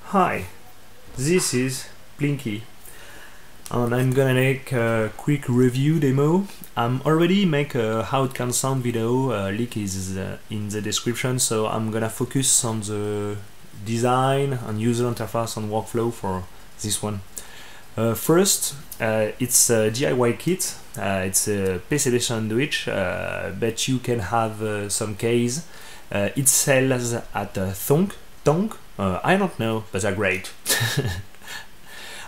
Hi, this is Plinky, and I'm gonna make a quick review demo. I'm already make a how it can sound video, link is in the description, so I'm gonna focus on the design and user interface and workflow for this one. First, it's a DIY kit. It's a PCB sandwich, but you can have some case. It sells at Tonk. I don't know, but they're great.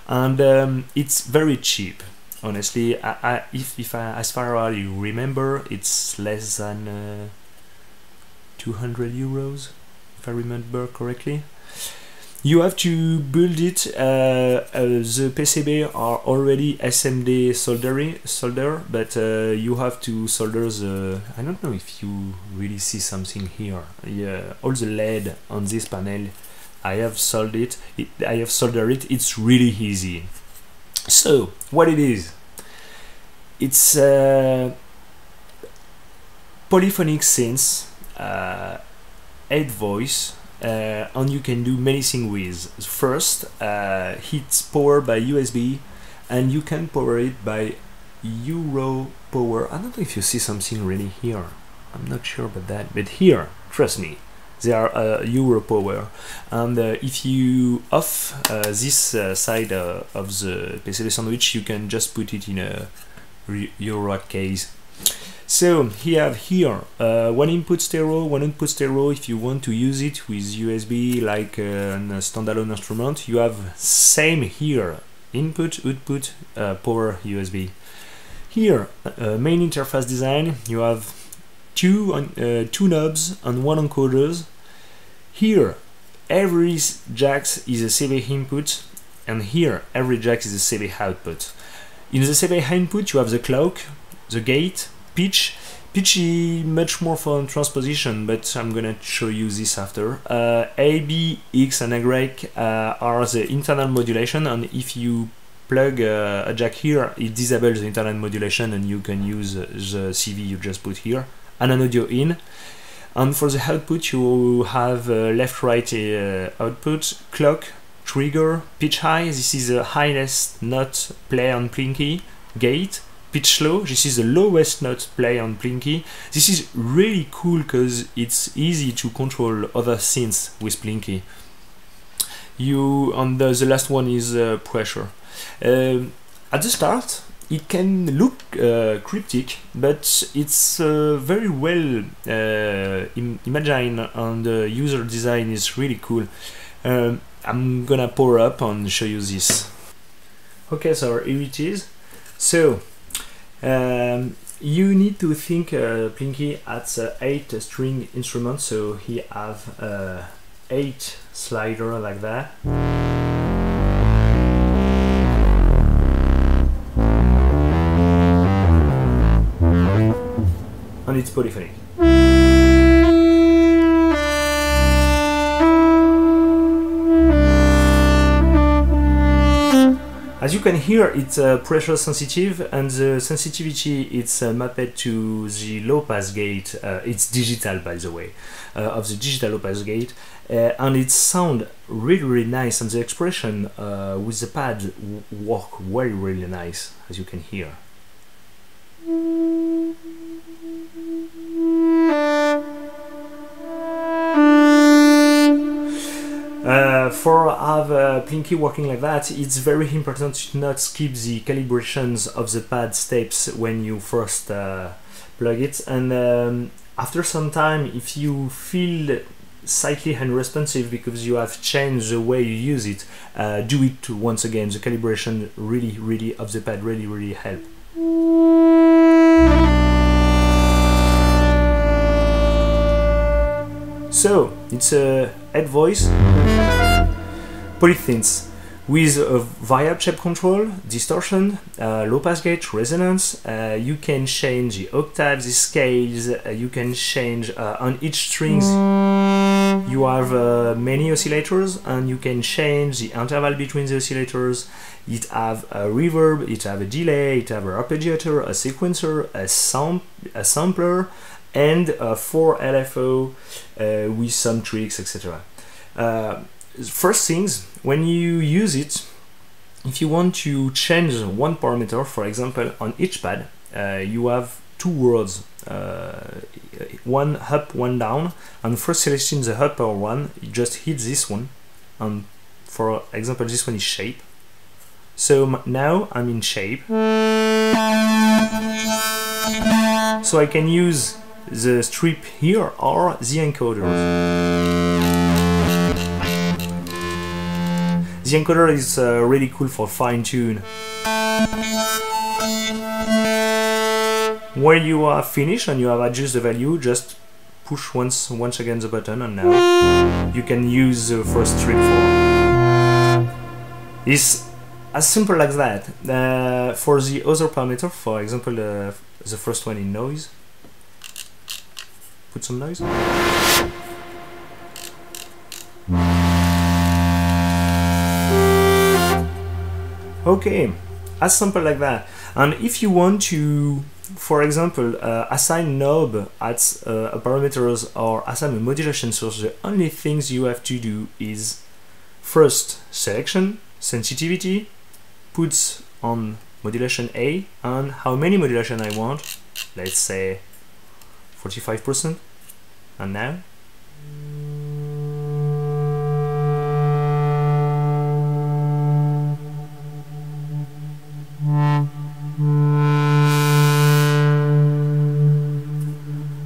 And it's very cheap. Honestly, if as far as you remember, it's less than 200 euros, if I remember correctly. You have to build it. The PCB are already SMD solder, but you have to solder the. I don't know if you really see something here. Yeah, all the LED on this panel. I have soldered it. It's really easy. So what it is? It's polyphonic synth, 8 voice. And you can do many things with. First, it's powered by USB, and you can power it by Euro power. I don't know if you see something really here. I'm not sure about that, but here, trust me, they are Euro power. And if you off this side of the PCB sandwich, you can just put it in a Euro case. So you have here one input stereo, one output stereo. If you want to use it with USB like a standalone instrument, you have same here, input, output, power USB. Here, main interface design, you have two knobs and one encoders. Here, every jack is a CB input, and here every jack is a CB output. In the CB input, you have the clock, the gate, pitch is much more for transposition, but I'm gonna show you this after. A, B, X and Y are the internal modulation, and if you plug a jack here, it disables the internal modulation and you can use the CV you just put here, and an audio in. And for the output you have left-right output, clock, trigger, pitch high, this is the highest note play on Plinky, gate, pitch low, this is the lowest note play on Plinky. This is really cool because it's easy to control other synths with Plinky. And the last one is pressure. At the start it can look cryptic, but it's very well imagined, and the user design is really cool. I'm gonna power up and show you this. Okay, so here it is. So you need to think Plinky at 8 string instruments, so he have 8 slider like that. And it's polyphonic. As you can hear, it's pressure sensitive, and the sensitivity it's mapped to the low pass gate. It's digital, by the way, of the digital low pass gate, and it sounds really nice, and the expression with the pad work really nice, as you can hear. For have Plinky working like that, it's very important to not skip the calibrations of the pad steps when you first plug it, and after some time, if you feel slightly unresponsive because you have changed the way you use it, do it once again. The calibration really of the pad really help. So it's a head voice, polythins with a variable shape control, distortion, low pass gate, resonance. You can change the octaves, the scales. You can change on each strings. You have many oscillators, and you can change the interval between the oscillators. It have a reverb, it have a delay, it have a arpeggiator, a sequencer, a sampler, and 4 LFO with some tricks, etc. first things, when you use it, if you want to change one parameter, for example, on each pad, you have two words, one up, one down, and first selecting the upper one, you just hit this one, and for example, this one is shape. So now I'm in shape, so I can use the strip here or the encoder. The encoder is really cool for fine-tune. When you are finished and you have adjusted the value, just push once again the button, and now you can use the first strip for. It's as simple as that. For the other parameter, for example, the first one in noise, put some noise. Okay, as simple like that. And if you want to, for example, assign knob at a parameters or assign a modulation source, the only things you have to do is first selection, sensitivity, put on modulation A, and how many modulation I want, let's say 45%, and now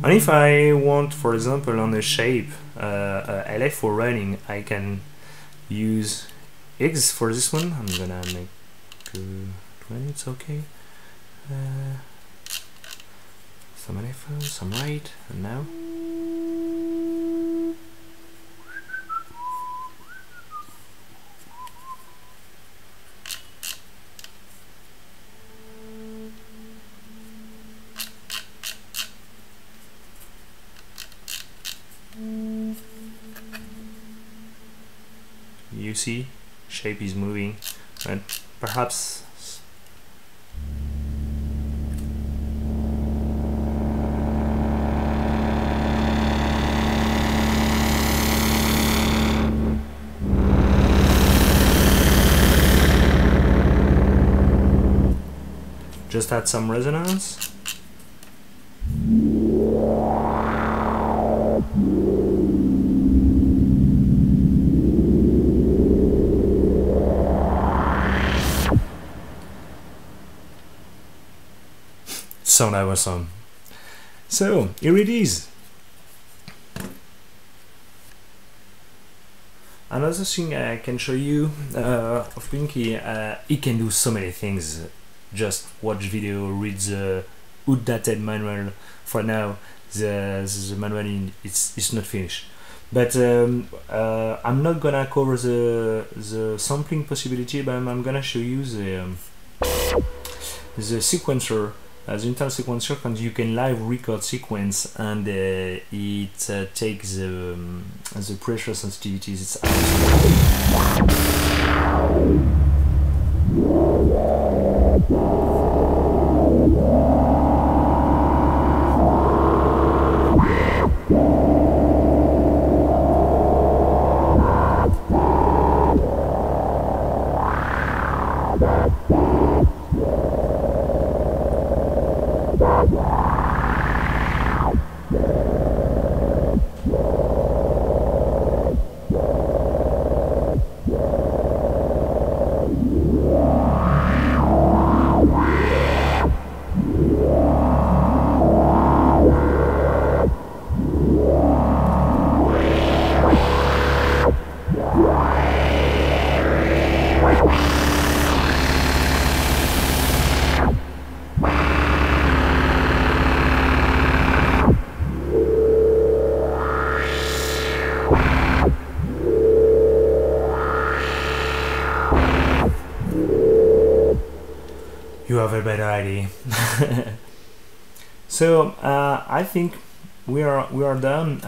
and if I want, for example, on the shape LF for running, I can use X for this one. I'm gonna make 20, it's okay. Some left, some right, and now. You see, shape is moving, and perhaps just add some resonance. Sound awesome. So here it is. Another thing I can show you of Plinky, it can do so many things. Just watch video, read the outdated manual. For now, the manual it's not finished. But I'm not gonna cover the sampling possibility, but I'm gonna show you the sequencer. As internal sequencer, you can live record sequence, and it takes the pressure sensitivities. It's you have a better idea. So I think we are done.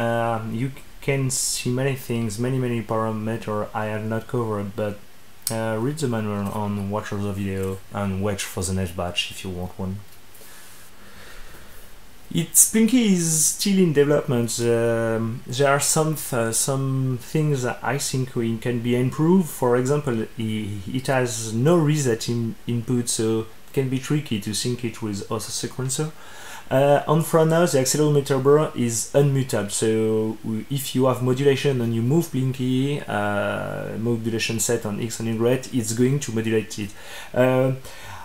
You can see many things, many parameters I have not covered, but read the manual on watch the video and watch for the next batch if you want one. Plinky is still in development. There are some things that I think can be improved. For example, it has no reset input, so it can be tricky to sync it with other sequencer. And for now, the accelerometer bar is unmutable, so if you have modulation and you move Plinky, modulation set on X and Y, it's going to modulate it.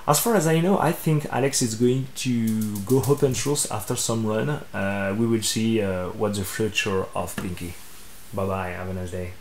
As far as I know, I think Alex is going to go open source after some run. We will see what the future of Plinky. Bye bye, have a nice day.